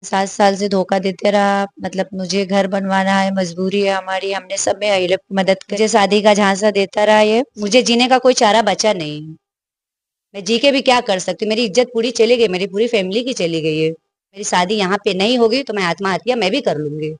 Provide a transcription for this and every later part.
7 साल से धोखा देते रहा। मतलब मुझे घर बनवाना है, मजबूरी है हमारी, हमने सब में हेल्प मदद कर, मुझे शादी का झांसा देता रहा। ये मुझे जीने का कोई चारा बचा नहीं है। मैं जी के भी क्या कर सकती हूँ? मेरी इज्जत पूरी चली गई, मेरी पूरी फैमिली की चली गई है। मेरी शादी यहाँ पे नहीं होगी तो मैं आत्महत्या मैं भी कर लूंगी।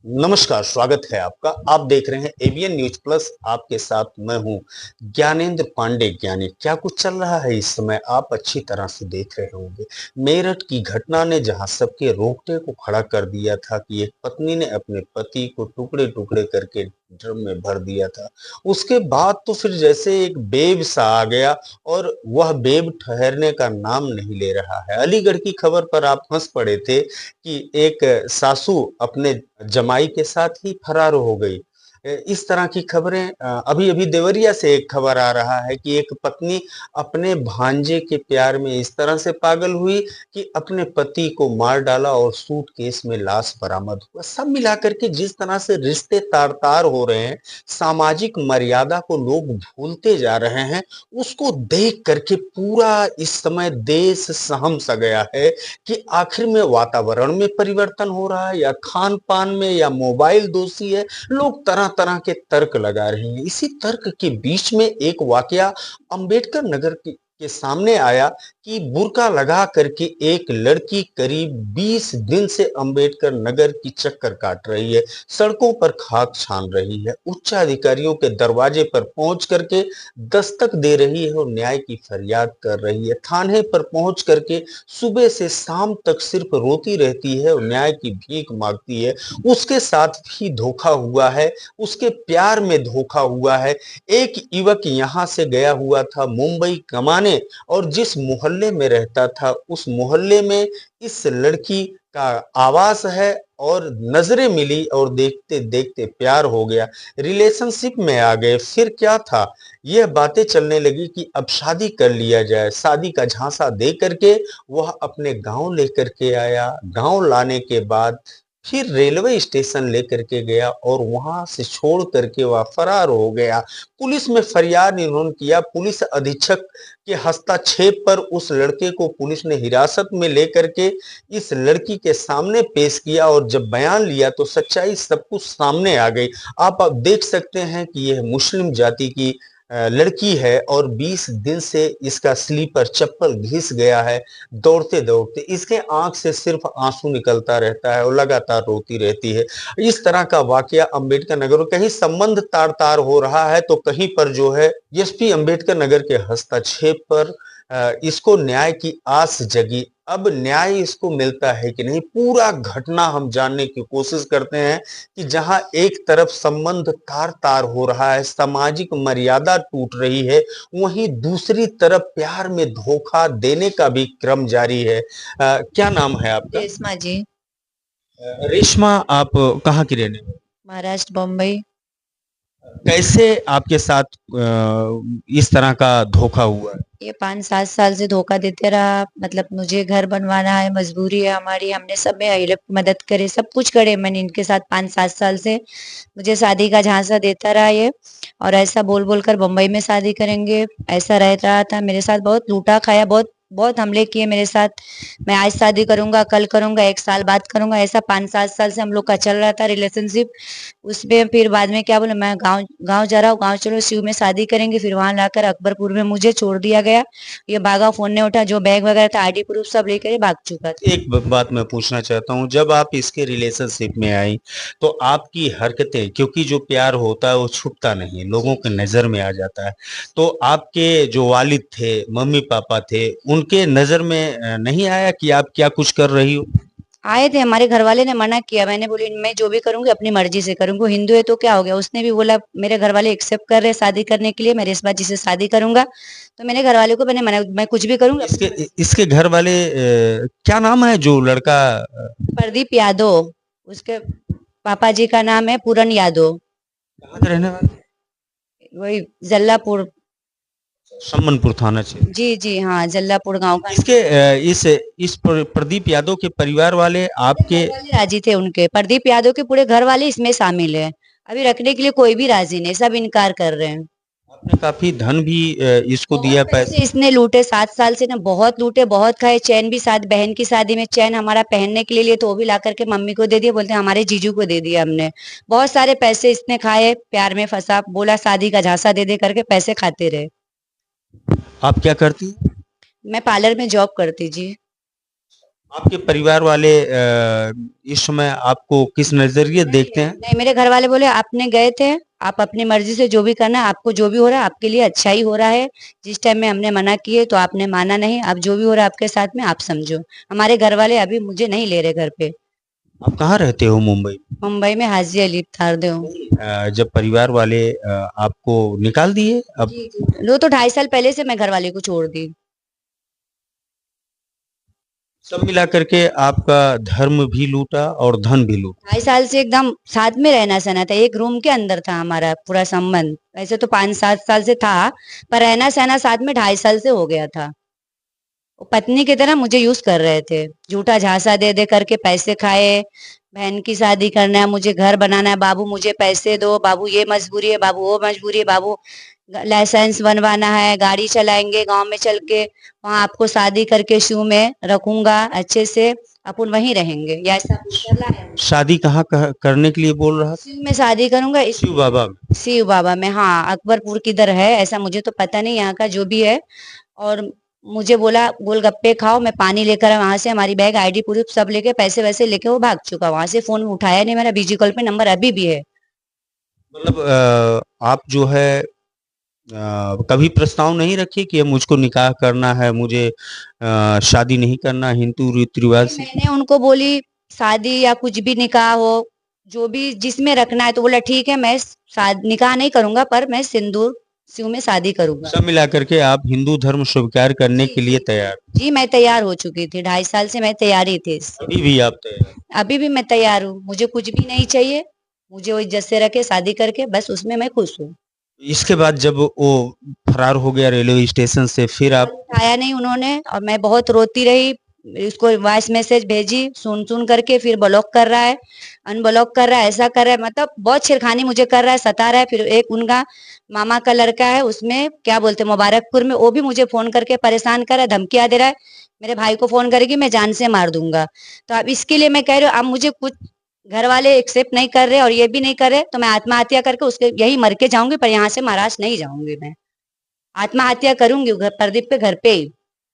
नमस्कार, स्वागत है आपका। आप देख रहे हैं एबीएन न्यूज प्लस। आपके साथ मैं हूं ज्ञानेंद्र पांडे। ज्ञानी, क्या कुछ चल रहा है इस समय आप अच्छी तरह से देख रहे होंगे। मेरठ की घटना ने जहां सबके रोंगटे को खड़ा कर दिया था कि एक पत्नी ने अपने पति को टुकड़े टुकड़े करके ड्रम में भर दिया था, उसके बाद तो फिर जैसे एक बेब सा आ गया और वह बेब ठहरने का नाम नहीं ले रहा है। अलीगढ़ की खबर पर आप हंस पड़े थे कि एक सासू अपने जमाई के साथ ही फरार हो गई। इस तरह की खबरें अभी अभी देवरिया से एक खबर आ रहा है कि एक पत्नी अपने भांजे के प्यार में इस तरह से पागल हुई कि अपने पति को मार डाला और सूटकेस में लाश बरामद हुआ। सब मिलाकर के जिस तरह से रिश्ते तार तार हो रहे हैं, सामाजिक मर्यादा को लोग भूलते जा रहे हैं, उसको देख करके पूरा इस समय देश सहम सा गया है कि आखिर में वातावरण में परिवर्तन हो रहा है या खान पान में या मोबाइल दोषी है। लोग तरह तरह के तर्क लगा रहे हैं। इसी तर्क के बीच में एक वाकया अंबेडकर नगर के सामने आया कि बुर्का लगा करके एक लड़की करीब 20 दिन से अंबेडकर नगर की चक्कर काट रही है, सड़कों पर खाक छान रही है, उच्च अधिकारियों के दरवाजे पर पहुंच करके दस्तक दे रही है और न्याय की फरियाद कर रही है, थाने पर पहुंच करके सुबह से शाम तक सिर्फ रोती रहती है और न्याय की भीख मांगती है। उसके साथ भी धोखा हुआ है, उसके प्यार में धोखा हुआ है। एक युवक यहाँ से गया हुआ था मुंबई कमाने और जिस मोहल्ले में रहता था उस मोहल्ले में इस लड़की का आवास है और नजरें मिली और देखते देखते प्यार हो गया, रिलेशनशिप में आ गए। फिर क्या था, यह बातें चलने लगी कि अब शादी कर लिया जाए। शादी का झांसा दे करके वह अपने गांव लेकर के आया। गांव लाने के बाद फिर रेलवे स्टेशन लेकर के गया और वहां से छोड़ करके वह फरार हो गया। पुलिस में फरियाद इन्होंने किया। पुलिस अधीक्षक के हस्तक्षेप पर उस लड़के को पुलिस ने हिरासत में लेकर के इस लड़की के सामने पेश किया और जब बयान लिया तो सच्चाई सब कुछ सामने आ गई। आप अब देख सकते हैं कि यह मुस्लिम जाति की लड़की है और 20 दिन से इसका स्लीपर चप्पल घिस गया है। दौड़ते दौड़ते इसके आंख से सिर्फ आंसू निकलता रहता है और लगातार रोती रहती है। इस तरह का वाकया अंबेडकर नगर में कहीं संबंध तार तार हो रहा है तो कहीं पर जो है एसपी अंबेडकर नगर के हस्तक्षेप पर इसको न्याय की आस जगी। अब न्याय इसको मिलता है कि नहीं, पूरा घटना हम जानने की कोशिश करते हैं कि जहां एक तरफ संबंध तार तार हो रहा है, सामाजिक मर्यादा टूट रही है, वहीं दूसरी तरफ प्यार में धोखा देने का भी क्रम जारी है। क्या नाम है आपका? रेशमा जी। रेशमा, आप कहाँ की रहने वाली? महाराष्ट्र, बम्बई। कैसे आपके साथ इस तरह का धोखा हुआ है? ये 5-7 साल से धोखा देते रहा। मतलब मुझे घर बनवाना है, मजबूरी है हमारी, हमने सब में हेल्प मदद करे, सब कुछ करे मैंने इनके साथ 5-7 साल से। मुझे शादी का झांसा देता रहा ये, और ऐसा बोल बोल कर बम्बई में शादी करेंगे ऐसा रह रहा था। मेरे साथ बहुत लूटा खाया, बहुत बहुत हमले किए मेरे साथ। मैं आज शादी करूंगा, कल करूंगा, 1 साल बाद करूंगा, ऐसा 5-7 साल से हम लोग का चल रहा था रिलेशनशिप। उसमें फिर बाद में क्या बोले, मैं गांव गांव जा रहा हूँ, गांव चलो शिव में शादी करेंगे, फिर वहां लाकर अकबरपुर में मुझे छोड़ दिया गया। ये भागा, फोन नहीं उठा, जो बैग वगैरह था आईडी प्रूफ सब लेकर ये भाग चुका था। एक बात मैं पूछना चाहता हूँ, जब आप इसके रिलेशनशिप में आई तो आपकी हरकतें, क्योंकि जो प्यार होता है वो छुपता नहीं, लोगों के नजर में आ जाता है, तो आपके जो वालिद थे, मम्मी पापा थे, उनके नजर में नहीं आया कि आप क्या कुछ कर रही हो? आए थे, हमारे घर वाले ने मना किया। मैंने बोली मैं जो भी करूंगी अपनी मर्जी से करूंगी, वो हिंदू है तो क्या हो गया। उसने भी बोला, मेरे घर वाले एक्सेप्ट कर रहे शादी करने के लिए, मैं रेशमा जी से शादी करूंगा। तो मैंने घर वाले को मैंने मना, मैं कुछ भी करूंगी अपनी इसके मर्जी। इसके घर वाले क्या नाम है जो लड़का? प्रदीप यादव, उसके पापा जी का नाम है पूरन यादव। कहाँ के रहने वाले? वही जल्लापुर। सम्मनपुर थाना क्षेत्र। जी जी हाँ, जल्लापुर गांव का। इसके प्रदीप यादव के परिवार वाले घर आपके? वाले राजी थे उनके, प्रदीप यादव के पूरे घर वाले इसमें शामिल है। अभी रखने के लिए कोई भी राजी नहीं, सब इनकार कर रहे हैं। आपने काफी धन भी इसको बहुत दिया पैसे पैसे। इसने लूटे 7 साल से ना, बहुत लूटे, बहुत खाए। चैन भी साथ बहन की शादी में चैन हमारा पहनने के लिए तो वो भी ला करके मम्मी को दे दिया, बोलते हमारे जीजू को दे दिया हमने। बहुत सारे पैसे इसने खाए, प्यार में फंसा, बोला शादी का झांसा दे दे करके पैसे खाते रहे। आप क्या करती हैं? मैं पार्लर में जॉब करती जी। आपके परिवार वाले इस समय आपको किस नजरिए नहीं देखते नहीं हैं? नहीं, मेरे घर वाले बोले आपने गए थे, आप अपनी मर्जी से जो भी करना है, आपको जो भी हो रहा है आपके लिए अच्छा ही हो रहा है। जिस टाइम में हमने मना किए तो आपने माना नहीं, अब जो भी हो रहा है आपके साथ में आप समझो। हमारे घर वाले अभी मुझे नहीं ले रहे घर पे। आप कहाँ रहते हो मुंबई मुंबई में हाजी अली थार दे हूँ। में? जब परिवार वाले आपको निकाल दिए अब, जी जी, वो तो 2.5 साल पहले से मैं घर वाले को छोड़ दी। सब मिला करके आपका धर्म भी लूटा और धन भी लूटा। 2.5 साल से एकदम साथ में रहना सहना था, एक रूम के अंदर था हमारा पूरा संबंध। वैसे तो 5-7 साल से था, पर रहना सहना साथ में 2.5 साल से हो गया था। वो पत्नी की तरह मुझे यूज कर रहे थे, झूठा झांसा दे दे करके पैसे खाए। बहन की शादी करना है, मुझे घर बनाना है, बाबू मुझे पैसे दो, बाबू ये मजबूरी है, बाबू वो मजबूरी है, बाबू लाइसेंस बनवाना है, गाड़ी चलाएंगे गांव में चल के, वहां आपको शादी करके शू में रखूंगा अच्छे से, अपन वहीं रहेंगे, या ऐसा कुछ कर रहा है। शादी कहाँ करने के लिए बोल रहा था? शिव में शादी करूंगा इस शिव बाबा में। शिव बाबा में, हाँ अकबरपुर किधर है ऐसा मुझे तो पता नहीं, यहाँ का जो भी है। और मुझे बोला गोलगप्पे खाओ, मैं पानी लेकर वहां से हमारी बैग आईडी प्रूफ सब लेके पैसे वैसे लेके वो भाग चुका, वहां से फोन उठाया नहीं, मेरा बीजी कॉल पे नंबर अभी भी है। मतलब आप जो है कभी प्रस्ताव नहीं रखी कि मुझको निकाह करना है, मुझे शादी नहीं करना हिंदू रीति रिवाज नहीं, से? मैंने उनको बोली शादी या कुछ भी निकाह हो, जो भी जिसमें रखना है, तो बोला ठीक है मैं निकाह नहीं करूंगा, पर मैं सिंदूर शिव में शादी करूंगा। सब मिला करके आप हिंदू धर्म स्वीकार करने जी के लिए जी जी तैयार? जी, मैं तैयार हो चुकी थी, 2.5 साल से मैं तैयार ही थी इससे। अभी भी आप तैयार? अभी भी मैं तैयार हूँ, मुझे कुछ भी नहीं चाहिए। मुझे वो इज्जत से रखे, शादी करके, बस उसमें मैं खुश हूँ। इसके बाद जब वो फरार हो गया रेलवे स्टेशन से, फिर कॉल आप? उठाया नहीं उन्होंने, और मैं बहुत रोती रही, उसको वॉइस मैसेज भेजी, सुन सुन करके, फिर ब्लॉक कर रहा है, अनब्लॉक कर रहा है, ऐसा कर रहा है, मतलब बहुत छेड़खानी मुझे कर रहा है, सता रहा है। फिर एक उनका मामा का लड़का है, उसमें क्या बोलते हैं मुबारकपुर में, वो भी मुझे फोन करके परेशान कर रहा है, धमकियां दे रहा है, मेरे भाई को फोन करेगी मैं जान से मार दूंगा। तो अब इसके लिए मैं कह रही हूँ, अब मुझे कुछ घर वाले एक्सेप्ट नहीं कर रहे और ये भी नहीं कर रहे, तो मैं आत्महत्या करके उसके यही मर के जाऊंगी, पर यहाँ से महाराष्ट्र नहीं जाऊंगी मैं। आत्महत्या करूंगी प्रदीप के घर पे ही।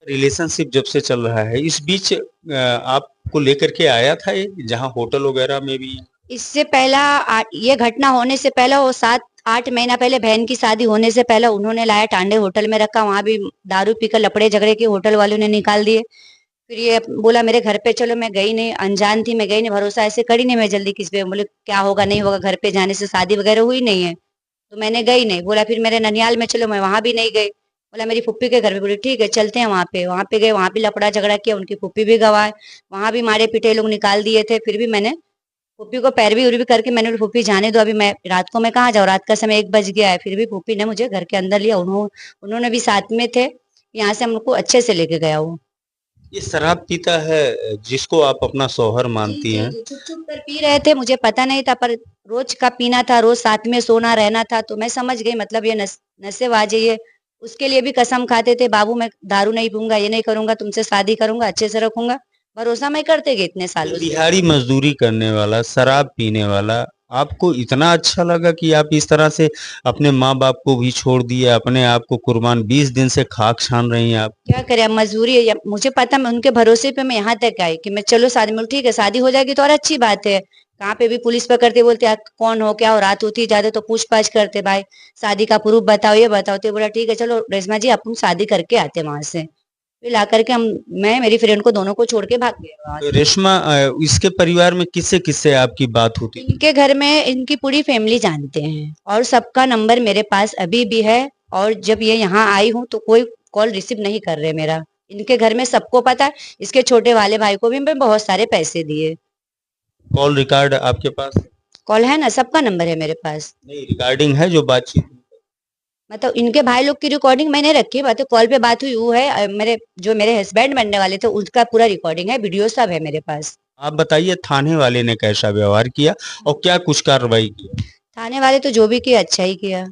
रिलेशनशिप जब से चल रहा है, इस बीच आपको लेकर के आया था ये, जहाँ होटल वगैरह में भी? इससे पहला ये घटना होने से पहले, वो 7-8 महीना पहले बहन की शादी होने से पहले उन्होंने लाया, टांडे होटल में रखा, वहां भी दारू पीकर लपड़े झगड़े के होटल वालों ने निकाल दिए। फिर ये बोला मेरे घर पे चलो, मैं गई नहीं, अनजान थी मैं गई नहीं, भरोसा ऐसे करी नहीं मैं जल्दी किसी पे, बोले क्या होगा नहीं होगा, घर पे जाने से शादी वगैरह हुई नहीं है, तो मैंने गई नहीं। बोला फिर मेरे ननियाल में चलो, मैं वहां भी नहीं गई। बोला मेरी फुप्पी के घर पे, बोली ठीक है चलते हैं वहां पे गए, वहां भी लपड़ा झगड़ा किया, उनकी फुप्पी भी गवाए, वहां भी मारे पीटे लोग निकाल दिए थे। फिर भी मैंने फूफी को पैरवी उरवी करके मैंने बोली फूफी जाने दो, अभी मैं रात को मैं कहाँ जाऊँ, रात का समय 1 बज गया है। फिर भी फूफी ने मुझे घर के अंदर लिया, उन्होंने भी साथ में थे, यहाँ से हमको अच्छे से लेके गया वो। ये शराब पीता है जिसको आप अपना शौहर जी मानती जी हैं? जी, छुप छुप कर पी रहे थे, मुझे पता नहीं था, पर रोज का पीना था, रोज साथ में सोना रहना था, तो मैं समझ गई मतलब ये नशेबाज है ये। उसके लिए भी कसम खाते थे, बाबू मैं दारू नहीं पीऊंगा, ये नहीं करूंगा, तुमसे शादी करूंगा, अच्छे से रखूंगा। भरोसा मैं करते गए इतने ये सालों से। दिहाड़ी मजदूरी करने वाला, शराब पीने वाला, आपको इतना अच्छा लगा कि आप इस तरह से अपने माँ बाप को भी छोड़ दिए, अपने आप को कुर्बान, 20 दिन से खाक छान रही हैं आप? क्या करें, अब मजबूरी है, मुझे पता, मैं उनके भरोसे पे मैं यहाँ तक आई कि मैं चलो शादी में, ठीक है शादी हो जाएगी तो और अच्छी बात है। कहाँ पे भी पुलिस पकड़ते, बोलते आप कौन हो क्या हो, रात होती जाते तो पूछताछ करते, भाई शादी का प्रूफ बताओ ये बताओ, तो बोला ठीक है चलो रेशमा जी अपन शादी करके आते वहां से। फिर ला करके हम, मैं मेरी फ्रेंड को दोनों को छोड़ के भाग गए वहां तो से। रेशमा, इसके परिवार में किससे किससे आपकी बात होती थी? इनके घर में इनकी पूरी फैमिली जानते हैं, और सबका नंबर मेरे पास अभी भी है। और जब ये यहाँ आई हूँ तो कोई कॉल रिसीव नहीं कर रहे मेरा। इनके घर में सबको पता है, इसके छोटे वाले भाई को भी मैं बहुत सारे पैसे दिए। कॉल रिकॉर्ड आपके पास है? कॉल है ना, सबका नंबर है मेरे पास। नहीं, रिकॉर्डिंग है जो बातचीत? मतलब इनके भाई लोग की रिकॉर्डिंग मैंने रखी है, बात कॉल पे बात हुई वो है, मेरे जो मेरे हस्बैंड बनने वाले थे उनका पूरा रिकॉर्डिंग है, वीडियो सब है मेरे पास। आप बताइए, थाने वाले ने कैसा व्यवहार किया और क्या कुछ कार्रवाई की? थाने वाले तो जो भी किया अच्छा ही किया।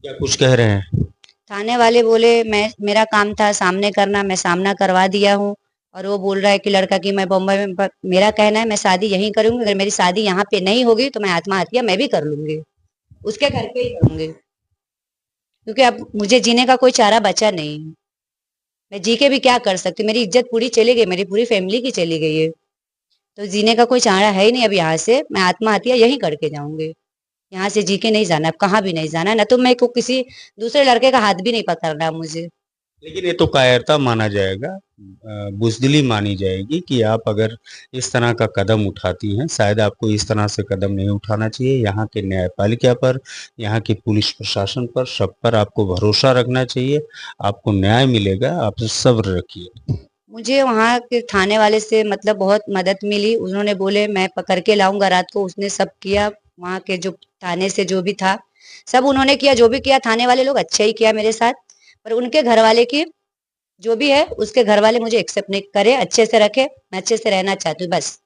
क्या कुछ कह रहे हैं? थाने वाले बोले मैं मेरा काम था सामने करना, मैं सामना करवा दिया हूँ। और वो बोल रहा है कि लड़का कि मैं बॉम्बे में मेरा कहना है मैं शादी यहीं करूंगी, अगर मेरी शादी यहाँ पे नहीं होगी तो मैं आत्महत्या मैं भी कर लूंगी, उसके घर पे ही करूंगी, क्योंकि अब मुझे जीने का कोई चारा बचा नहीं है। मैं जी के भी क्या कर सकती हूँ, मेरी इज्जत पूरी चली गई, मेरी पूरी फैमिली की चली गई है। तो जीने का कोई चारा है ही नहीं। अब यहाँ से मैं आत्महत्या यहीं करके जाऊंगी, यहाँ से जी के नहीं जाना, अब कहाँ भी नहीं जाना, ना तो मैं को किसी दूसरे लड़के का हाथ भी नहीं पकड़ना मुझे। लेकिन ये तो कायरता माना जाएगा, बुज़दिली मानी जाएगी कि आप अगर इस तरह का कदम उठाती हैं, शायद आपको इस तरह से कदम नहीं उठाना चाहिए। यहाँ के न्यायपालिका पर, यहाँ के पुलिस प्रशासन पर, सब पर आपको भरोसा रखना चाहिए। आपको न्याय मिलेगा, आप सब्र रखिए। मुझे वहाँ के थाने वाले से मतलब बहुत मदद मिली। उन्होंने बोले मैं पकड़ के लाऊंगा रात को, उसने सब किया। वहाँ के जो थाने से जो भी था सब उन्होंने किया, जो भी किया थाने वाले लोग अच्छा ही किया मेरे साथ। पर उनके घर वाले की जो भी है उसके घर वाले मुझे एक्सेप्ट नहीं करे, अच्छे से रखे, मैं अच्छे से रहना चाहती हूँ बस।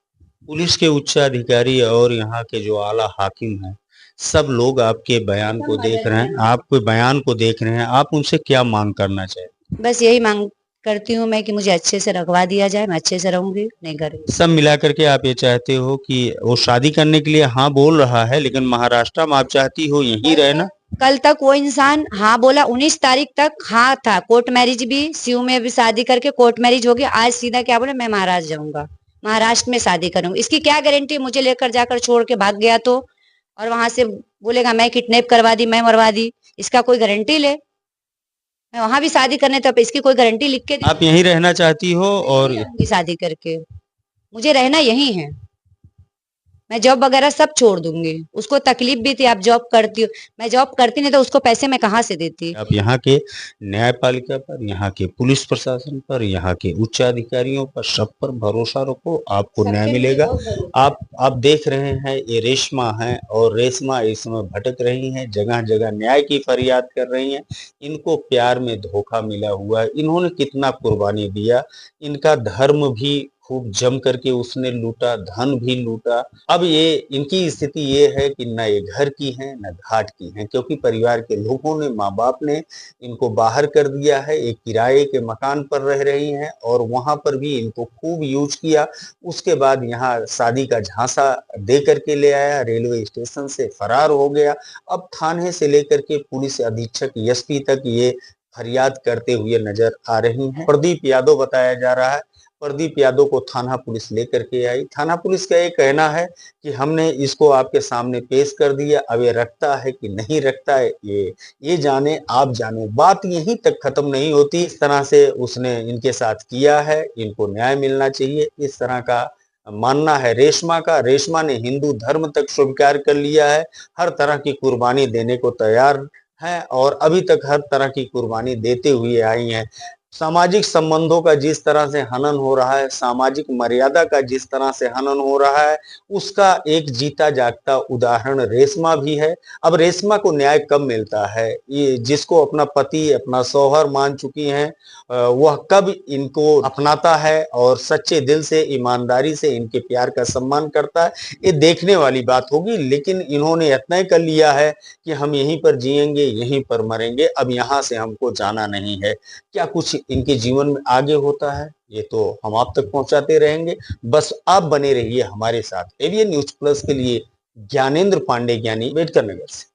पुलिस के उच्चाधिकारी और यहाँ के जो आला हाकिम हैं, सब लोग आपके बयान सब को देख मदद रहे है। हैं, आपके बयान को देख रहे हैं। आप उनसे क्या मांग करना चाहें? बस यही मांग करती हूँ मैं कि मुझे अच्छे से रखवा दिया जाए, मैं अच्छे से रहूंगी, नहीं करूंगी। सब मिला करके आप ये चाहते हो कि वो शादी करने के लिए हाँ बोल रहा है, लेकिन महाराष्ट्र में आप चाहती हो यहीं कल रहना? तक कल तक वो इंसान हाँ बोला, 19 तारीख तक हाँ था। कोर्ट मैरिज भी सीयू में भी शादी करके कोर्ट मैरिज हो गया। आज सीधा क्या बोले मैं महाराष्ट्र जाऊंगा, महाराष्ट्र में शादी करूंगी। इसकी क्या गारंटी, मुझे लेकर जाकर छोड़ के भाग गया तो, और वहां से बोलेगा मैं किडनैप करवा दी, मैं मरवा दी। इसका कोई गारंटी ले, मैं वहां भी शादी करने तब इसकी कोई गारंटी लिख के दे। आप यहीं रहना चाहती हो मैं और यहीं रहूंगी शादी करके, मुझे रहना यहीं है। मैं जॉब वगैरह सब छोड़ दूंगी। उसको तकलीफ भी थी, आप जॉब करती हो, मैं जॉब करती नहीं तो उसको पैसे मैं कहाँ से देती। आप यहाँ के न्यायपालिका पर, यहाँ के पुलिस प्रशासन पर, यहाँ के उच्च अधिकारियों पर, सब पर भरोसा रखो, आपको न्याय सबके मुझे मिलेगा। बहुत भरोसा है। आप देख रहे हैं ये रेशमा है, और रेशमा इस समय भटक रही हैं, जगह जगह न्याय की फरियाद कर रही हैं। इनको प्यार में धोखा मिला हुआ है, इन्होंने कितना कुर्बानी दिया, इनका धर्म भी खूब जम करके उसने लूटा, धन भी लूटा। अब ये इनकी स्थिति ये है कि न ये घर की हैं न घाट की हैं, क्योंकि परिवार के लोगों ने, माँ बाप ने इनको बाहर कर दिया है। एक किराए के मकान पर रह रही हैं और वहां पर भी इनको खूब यूज किया। उसके बाद यहाँ शादी का झांसा दे करके ले आया, रेलवे स्टेशन से फरार हो गया। अब थाने से लेकर के पुलिस अधीक्षक एसपी तक ये फरियाद करते हुए नजर आ रही हैं। प्रदीप यादव बताया जा रहा है, प्रदीप यादव को थाना पुलिस लेकर के आई। थाना पुलिस का ये कहना है कि हमने इसको आपके सामने पेश कर दिया, अब ये रखता है कि नहीं रखता है ये जाने आप जाने। बात यहीं तक खत्म नहीं होती। इस तरह से उसने इनके साथ किया है, इनको न्याय मिलना चाहिए, इस तरह का मानना है रेशमा का। रेशमा ने हिंदू धर्म तक स्वीकार कर लिया है, हर तरह की कुर्बानी देने को तैयार है और अभी तक हर तरह की कुर्बानी देते हुए आई हैं। सामाजिक संबंधों का जिस तरह से हनन हो रहा है, सामाजिक मर्यादा का जिस तरह से हनन हो रहा है, उसका एक जीता जागता उदाहरण रेशमा भी है। अब रेशमा को न्याय कब मिलता है? ये जिसको अपना पति, अपना शौहर मान चुकी हैं, वह कब इनको अपनाता है और सच्चे दिल से, ईमानदारी से इनके प्यार का सम्मान करता है, ये देखने वाली बात होगी। लेकिन इन्होंने यह तय कर लिया है कि हम यहीं पर जिएंगे, यहीं पर मरेंगे, अब यहाँ से हमको जाना नहीं है। क्या कुछ इनके जीवन में आगे होता है, ये तो हम आप तक पहुंचाते रहेंगे। बस आप बने रहिए हमारे साथ। एबीएन न्यूज प्लस के लिए ज्ञानेंद्र पांडे, ज्ञानी, अम्बेडकर नगर से।